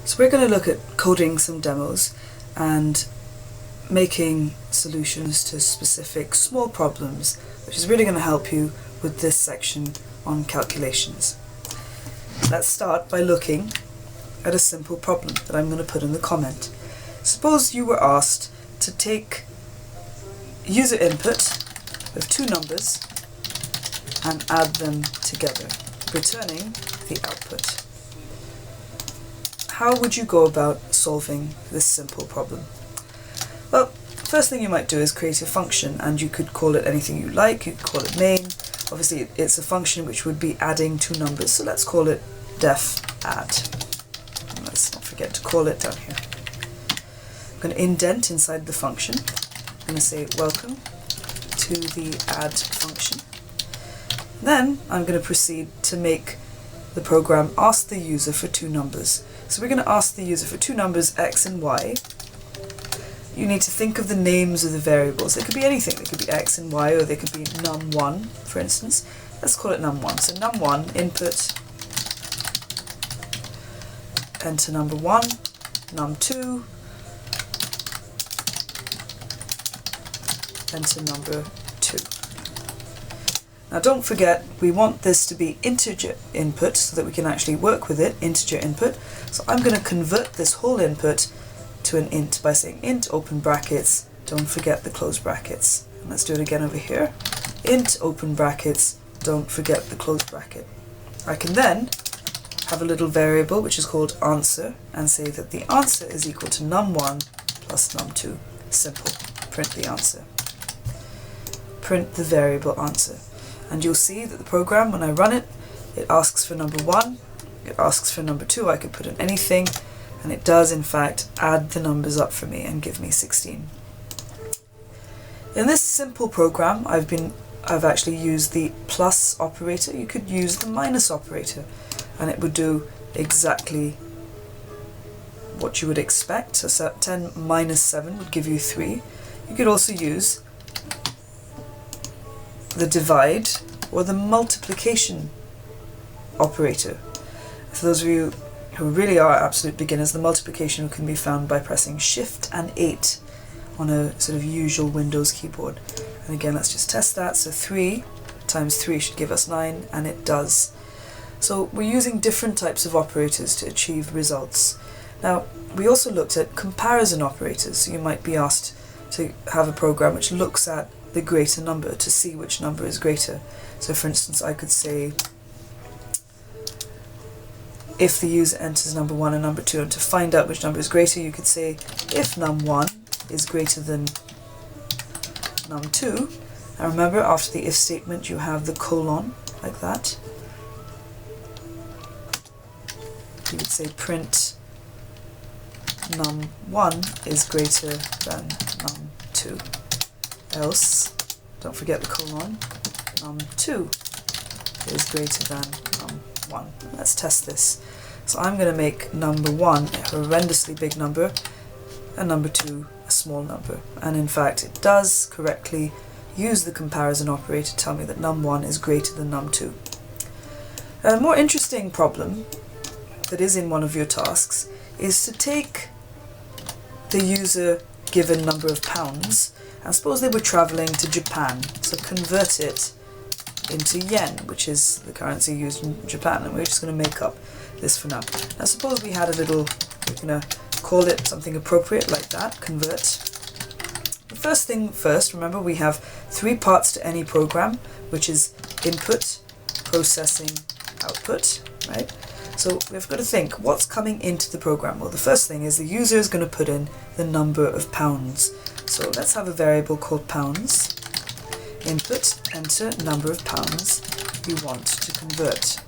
So we're going to look at coding some demos and making solutions to specific small problems, which is really going to help you with this section on calculations. Let's start by looking at a simple problem that I'm going to put in the comment. Suppose you were asked to take user input of two numbers and add them together, returning the output. How would you go about solving this simple problem? Well, first thing you might do is create a function, and you could call it anything you like. You could call it main. Obviously it's a function which would be adding two numbers, so let's call it def add. And let's not forget to call it down here. I'm going to indent inside the function. I'm going to say welcome to the add function. Then I'm going to proceed to make the program ask the user for two numbers. So we're going to ask the user for two numbers, x and y. You need to think of the names of the variables. They could be anything. They could be x and y, or they could be num1, for instance. Let's call it num1. So num1, input, enter number 1, num2, enter number 2. Now don't forget, we want this to be integer input so that we can actually work with it, integer input. So I'm going to convert this whole input to an int by saying int, open brackets, don't forget the close brackets. And let's do it again over here. Int, open brackets, don't forget the close bracket. I can then have a little variable which is called answer and say that the answer is equal to num1 plus num2. Simple. Print the answer. Print the variable answer. And you'll see that the program, when I run it, it asks for number 1, it asks for number 2, I could put in anything, and it does in fact add the numbers up for me and give me 16. In this simple program, I've actually used the plus operator. You could use the minus operator, and it would do exactly what you would expect. So 10 minus 7 would give you 3. You could also use the divide or the multiplication operator. For those of you who really are absolute beginners, the multiplication can be found by pressing Shift and 8 on a sort of usual Windows keyboard. And again, let's just test that. So 3 times 3 should give us 9, and it does. So we're using different types of operators to achieve results. Now, we also looked at comparison operators. So you might be asked to have a program which looks at the greater number to see which number is greater. So for instance, I could say if the user enters number 1 and number 2, and to find out which number is greater, you could say if num1 is greater than num2. Now remember, after the if statement you have the colon, like that. You would say print num1 is greater than num2. Else, don't forget the colon, num2 is greater than num1. Let's test this. So I'm going to make number 1 a horrendously big number and number 2 a small number. And in fact it does correctly use the comparison operator to tell me that num1 is greater than num2. A more interesting problem that is in one of your tasks is to take the user given number of pounds, and suppose they were travelling to Japan, so convert it into yen, which is the currency used in Japan, and we're just going to make up this for now. Now suppose we had a little, we're going to call it something appropriate like that, convert. The first thing first, remember we have 3 parts to any program, which is input, processing, output, right? So we've got to think, what's coming into the program? Well, the first thing is the user is going to put in the number of pounds. So let's have a variable called pounds. Input, enter number of pounds you want to convert.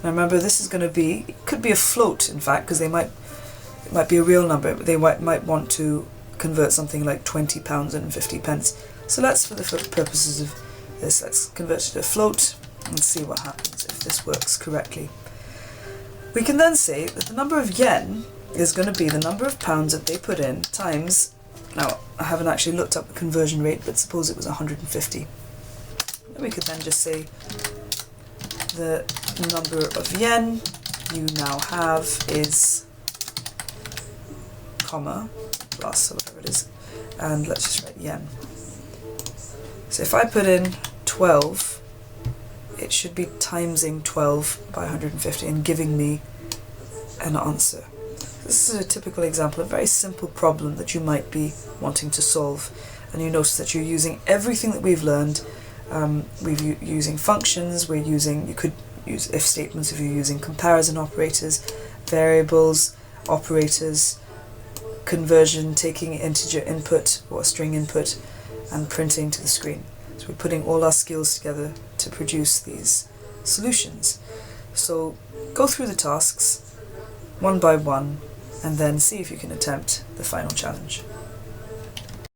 Now remember, this is going to be, it could be a float in fact, because it might be a real number, but they might want to convert something like 20 pounds and 50 pence. So let's, for the purposes of this, let's convert it to a float and see what happens if this works correctly. We can then say that the number of yen is going to be the number of pounds that they put in times, now I haven't actually looked up the conversion rate, but suppose it was 150. We could then just say the number of yen you now have is comma, plus, or whatever it is, and let's just write yen. So if I put in 12, it should be timesing 12 by 150 and giving me an answer. This is a typical example, a very simple problem that you might be wanting to solve. And you notice that you're using everything that we've learned. We're using functions, you could use if statements if you're using comparison operators, variables, operators, conversion, taking integer input or string input and printing to the screen. So we're putting all our skills together to produce these solutions. So go through the tasks one by one and then see if you can attempt the final challenge.